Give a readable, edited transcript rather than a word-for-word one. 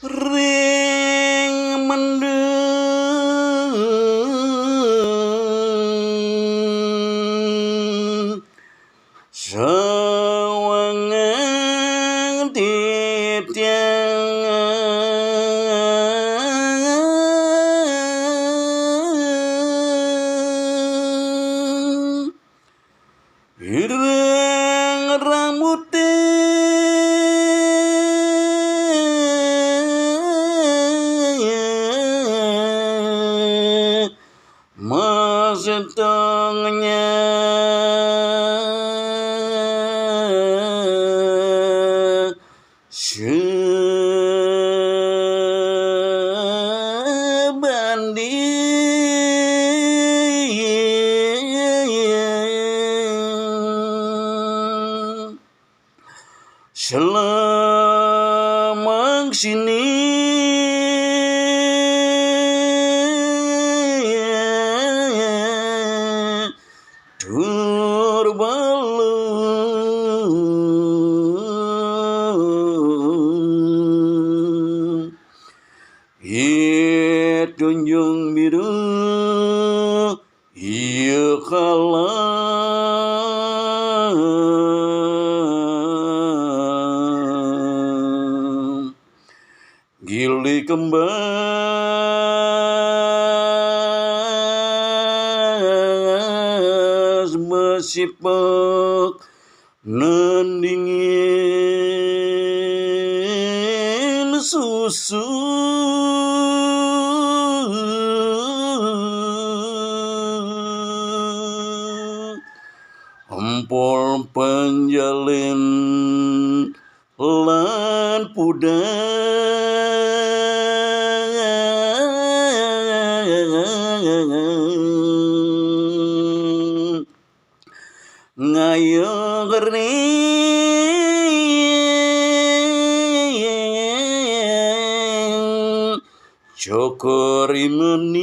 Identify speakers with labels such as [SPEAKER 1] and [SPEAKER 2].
[SPEAKER 1] ring mendung sawangan titiang ireng rambutnya setengahnya sebanding selamang sini turbalung tunjung biru ieu kalam gili kembas besipek nandingin susu empol penjalin lan pudang ngayeng cokori mening